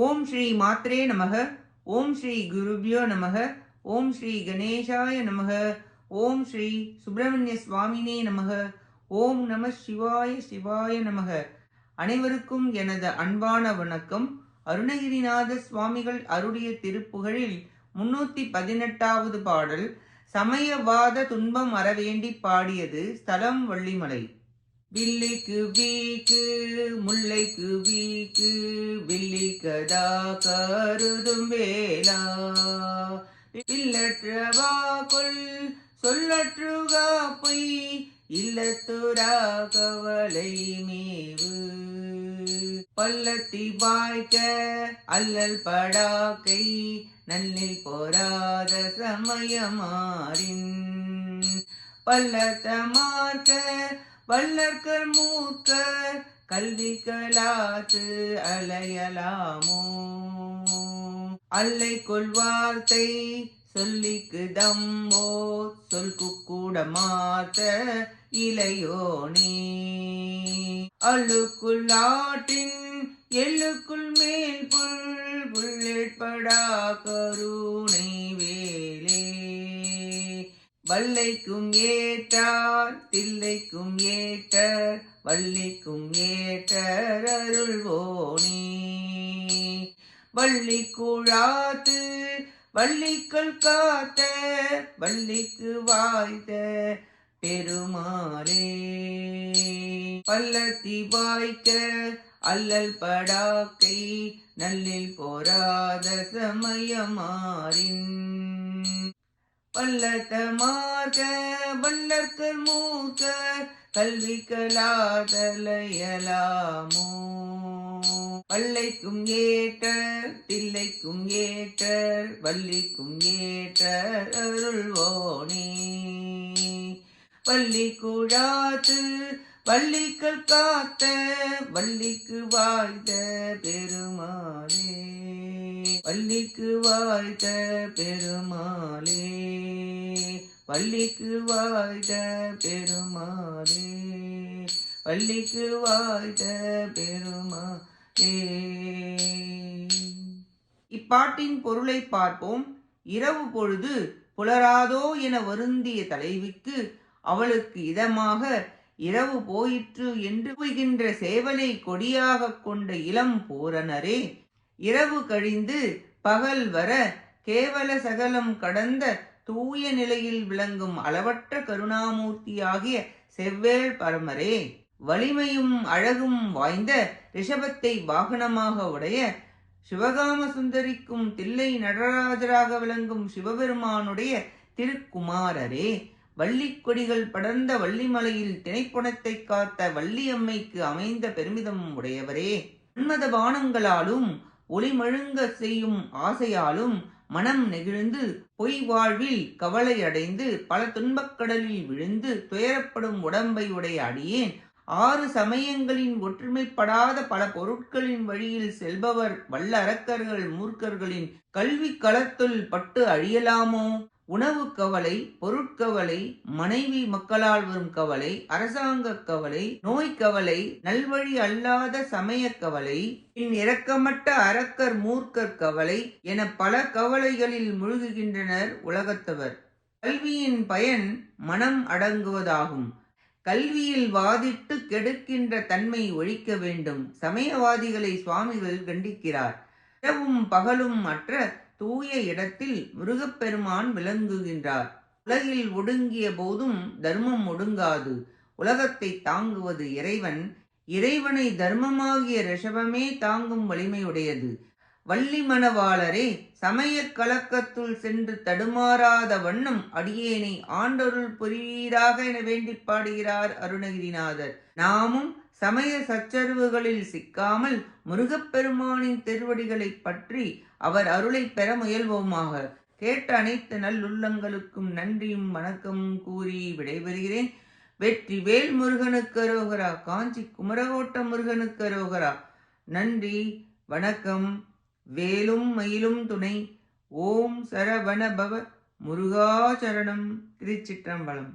ஓம் ஸ்ரீ மாத்ரே நமக. ஓம் ஸ்ரீ குருபியோ நமக. ஓம் ஸ்ரீ கணேசாய நமக. ஓம் ஸ்ரீ சுப்பிரமணிய சுவாமினே நமக. ஓம் நம சிவாய சிவாய நமக. அனைவருக்கும் எனது அன்பான வணக்கம். அருணகிரிநாத சுவாமிகள் அருளிய திருப்புகழில் 318வது பாடல். சமயவாத துன்பம் அறவேண்டி பாடியது. ஸ்தலம் வள்ளிமலை. வில்லிக்கு வீக்கு முல்லைக்கு வீக்கு வில்லி கதா கருதும் வேளா இல்லற்றவா கொல் சொல்லற்றுகா பொய் இல்லத்துரா கவலை மேவு பள்ளத்தி வாய்க்க அல்லல் படாக்கை நல்லில் போராத சமயமாறின் பள்ளத்த மார்க்க வல்லற்கர் மூர்க்கர் கல்வி கலாத்து அலையலாமோ அல்லை கொள்வார்த்தை சொல்லிக்கு தம்போ சொல்கு கூட மாத்த இளையோனே அள்ளுக்குள் ஆட்டின் எள்ளுக்குள் மேல் புல் புள்ளேற்படா கருணை வேலே வல்லைக்கும் ஏற்றார் தில்லைக்கும் ஏற்றர் வள்ளிக்கும் ஏற்றர் அருள்வோனே வள்ளி கூழாத்து வள்ளிக்கள் காத்த வள்ளிக்கு வாய்த்த பெருமாளே பள்ளத்தி வாய்க்க அல்லல் படாக்கை நல்லில் போராத சமயமாறின் பல்லத்த மார்க்க வல்லற்கர் மூக்க கல்வி கலாதலையலாமோ பல்லைக்கும் ஏற்ற தில்லைக்கும் ஏற்ற வள்ளிக்கும் ஏற்ற அருள்வோனே வள்ளி கூழாத்து வள்ளிக்கள் காத்த வள்ளிக்கு வாய்ந்த பெருமாளே வள்ளிக்கு வாய்த்த பெருமாளே வள்ளிக்கு வாய்த்த பெருமாளே வள்ளிக்கு வாய்த்த பெருமாளே. இப்பாட்டின் பொருளை பார்ப்போம். இரவு பொழுது புலராதோ என வருந்திய தலைவிக்கு அவளுக்கு இதமாக இரவு போயிற்று என்று புகின்ற சேவலை கொடியாக கொண்ட இளம் பூரணரே, இரவு கழிந்து பகல் வர கேவல சகலம் கடந்த தூய நிலையில் விளங்கும் அளவற்ற கருணாமூர்த்தியாகிய செவ்வேள் பரமரே, வலிமையும் அழகும் வாய்ந்த ரிஷபத்தை வாகனமாக உடைய சிவகாம சுந்தரிக்கும் தில்லை நடராஜராக விளங்கும் சிவபெருமானுடைய திருக்குமாரரே, வள்ளிக்கொடிகள் படர்ந்த வள்ளிமலையில் திணைப்புணத்தை காத்த வள்ளியம்மைக்கு அமைந்த பெருமிதம் உடையவரே, உன்மத பானங்களாலும் ஒளிமழுங்க செய்யும் ஆசையாலும் மனம் நெகிழ்ந்து பொய் வாழ்வில் கவலையடைந்து பல துன்பக்கடலில் விழுந்து துயரப்படும் உடம்பை உடைய அடியேன் 6 சமயங்களின் ஒற்றுமைப்படாத பல பொருட்களின் வழியில் செல்பவர் வல்ல அரக்கர்கள் மூர்க்கர்களின் கல்வி களத்துள் பட்டு அழியலாமோ? உணவு கவலை, பொருட்கவலை, மனைவி மக்களால் வரும் கவலை, அரசாங்க கவலை, நோய் கவலை, நல்வழி அல்லாத சமய கவலை, இரக்கமற்ற அரக்கர் மூர்க்கர் கவலை என பல கவலைகளில் முழுகுகின்றனர் உலகத்தவர். கல்வியின் பயன் மனம் அடங்குவதாகும். கல்வியில் வாதிட்டு கெடுக்கின்ற தன்மை ஒழிக்க வேண்டும். சமயவாதிகளை சுவாமிகள் கண்டிக்கிறார். இரவும் பகலும் அற்ற தூய இடத்தில் முருகப்பெருமான் விளங்குகின்றார். உலகில் ஒடுங்கிய போதும் தர்மம் ஒடுங்காது. உலகத்தை தாங்குவது இறைவன். இறைவனை தர்மமாகிய ரிஷபமே தாங்கும் வலிமையுடையது. வள்ளி மணவாளரே, சமய கலக்கத்துள் சென்று தடுமாறாத வண்ணம் அடியேனை ஆண்டருள் புரிவீராக என வேண்டி பாடுகிறார் அருணகிரிநாதர். நாமும் சமய சச்சரவுகளில் சிக்காமல் முருகப்பெருமானின் திருவடிகளை பற்றி அவர் அருளை பெற முயல்வோமாக. கேட்ட அனைத்து நல்லுள்ளங்களுக்கும் நன்றியும் வணக்கமும் கூறி விடைபெறுகிறேன். வெற்றி வேல் முருகனுக்கு அரோகரா. காஞ்சி குமரகோட்ட முருகனுக்கு அரோகரா. நன்றி, வணக்கம். வேலும் மயிலும் துணை. ஓம் சரவண பவ முருகாச்சரணம். திருச்சிற்றம்பலம்.